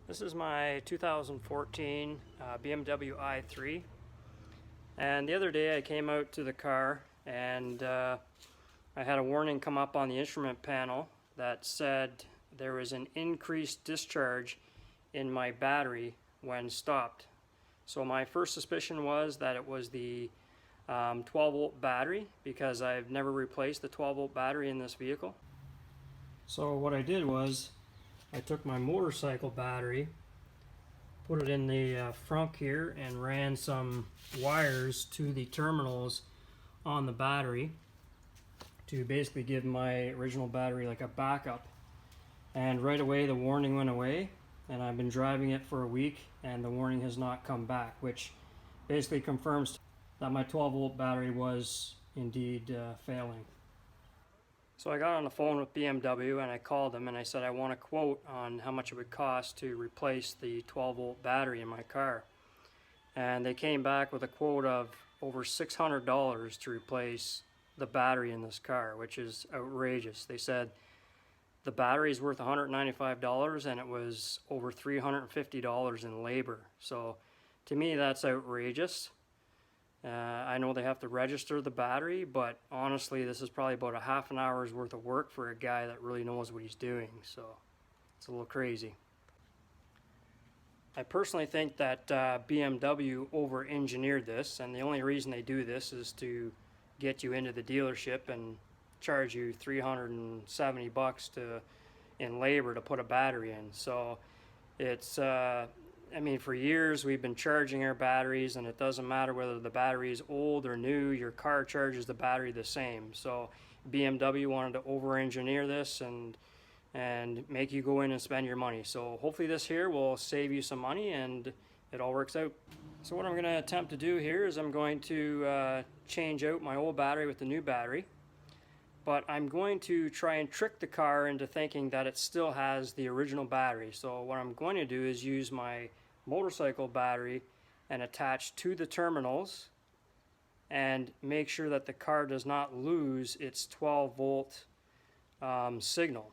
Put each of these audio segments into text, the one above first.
This is my 2014 BMW i3, and the other day I came out to the car and I had a warning come up on the instrument panel that said there was an increased discharge in my battery when stopped. So my first suspicion was that it was the 12 volt battery, because I've never replaced the 12 volt battery in this vehicle. So what I did was I took my motorcycle battery, put it in the frunk here, and ran some wires to the terminals on the battery to basically give my original battery like a backup. And right away the warning went away, and I've been driving it for a week and the warning has not come back, which basically confirms that my 12 volt battery was indeed failing. So I got on the phone with BMW and I called them and I said I want a quote on how much it would cost to replace the 12 volt battery in my car. And they came back with a quote of over $600 to replace the battery in this car, which is outrageous. They said the battery is worth $195 and it was over $350 in labor. So to me that's outrageous. I know they have to register the battery, but honestly this is probably about a half an hour's worth of work for a guy that really knows what he's doing, so it's a little crazy. I personally think that BMW over-engineered this, and the only reason they do this is to get you into the dealership and charge you $370 in labor to put a battery in. So it's I mean, for years we've been charging our batteries, and it doesn't matter whether the battery is old or new, your car charges the battery the same. So BMW wanted to over-engineer this and make you go in and spend your money. So hopefully this here will save you some money and it all works out. So what I'm going to attempt to do here is I'm going to change out my old battery with the new battery. But I'm going to try and trick the car into thinking that it still has the original battery. So what I'm going to do is use my motorcycle battery and attach to the terminals and make sure that the car does not lose its 12 volt signal,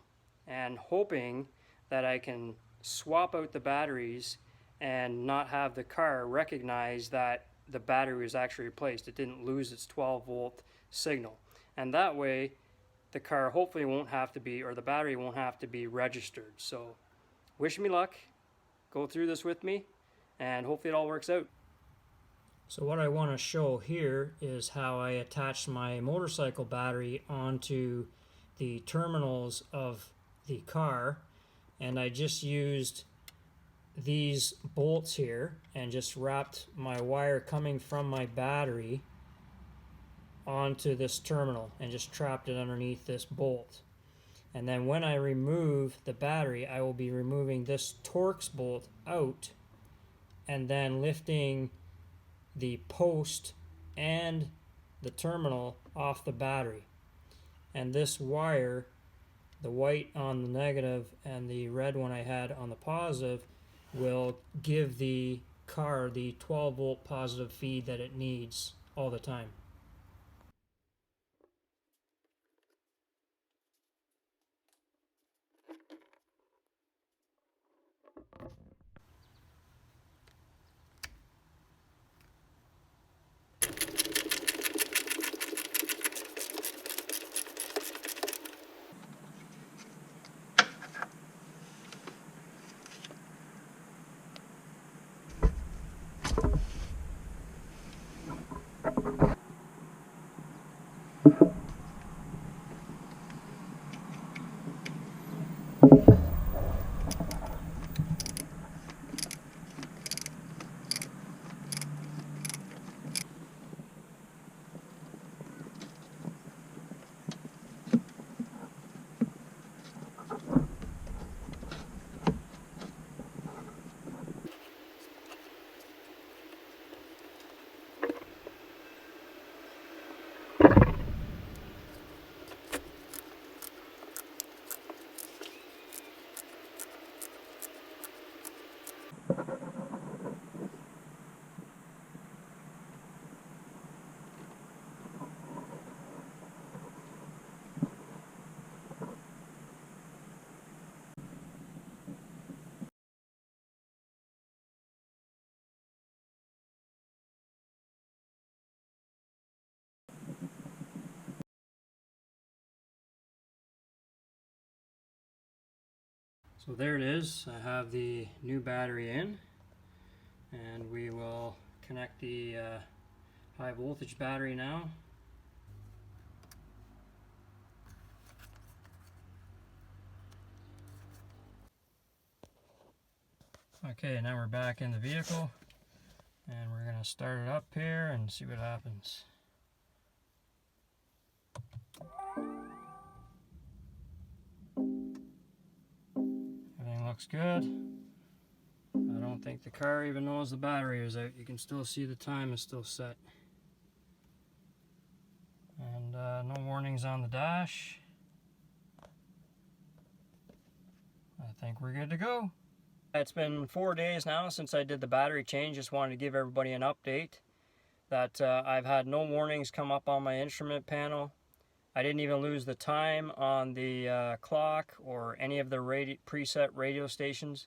and hoping that I can swap out the batteries and not have the car recognize that the battery was actually replaced. It didn't lose its 12 volt signal, and that way the car hopefully won't have to be, or the battery won't have to be registered. So wish me luck, go through this with me, and hopefully it all works out. So what I want to show here is how I attached my motorcycle battery onto the terminals of the car, and I just used these bolts here and just wrapped my wire coming from my battery onto this terminal and just trapped it underneath this bolt. And then when I remove the battery, I will be removing this Torx bolt out and then lifting the post and the terminal off the battery. And this wire, the white on the negative and the red one I had on the positive, will give the car the 12 volt positive feed that it needs all the time. So there it is. I have the new battery in, and we will connect the high voltage battery now. Okay, now we're back in the vehicle, and we're going to start it up here and see what happens. Everything looks good. I don't think the car even knows the battery is out. You can still see the time is still set. And no warnings on the dash. I think we're good to go. It's been 4 days now since I did the battery change. Just wanted to give everybody an update that I've had no warnings come up on my instrument panel. I didn't even lose the time on the clock or any of the preset radio stations.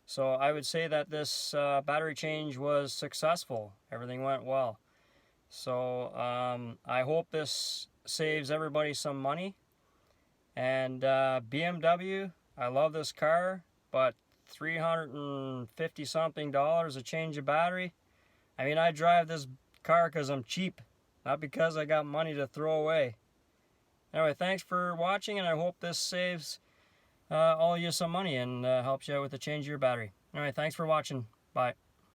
So I would say that this battery change was successful. Everything went well. So I hope this saves everybody some money. And BMW, I love this car, but $350 something a change of battery. I mean, I drive this car because I'm cheap, not because I got money to throw away. Anyway, thanks for watching, and I hope this saves all of you some money and helps you out with the change of your battery. All right, thanks for watching. Bye.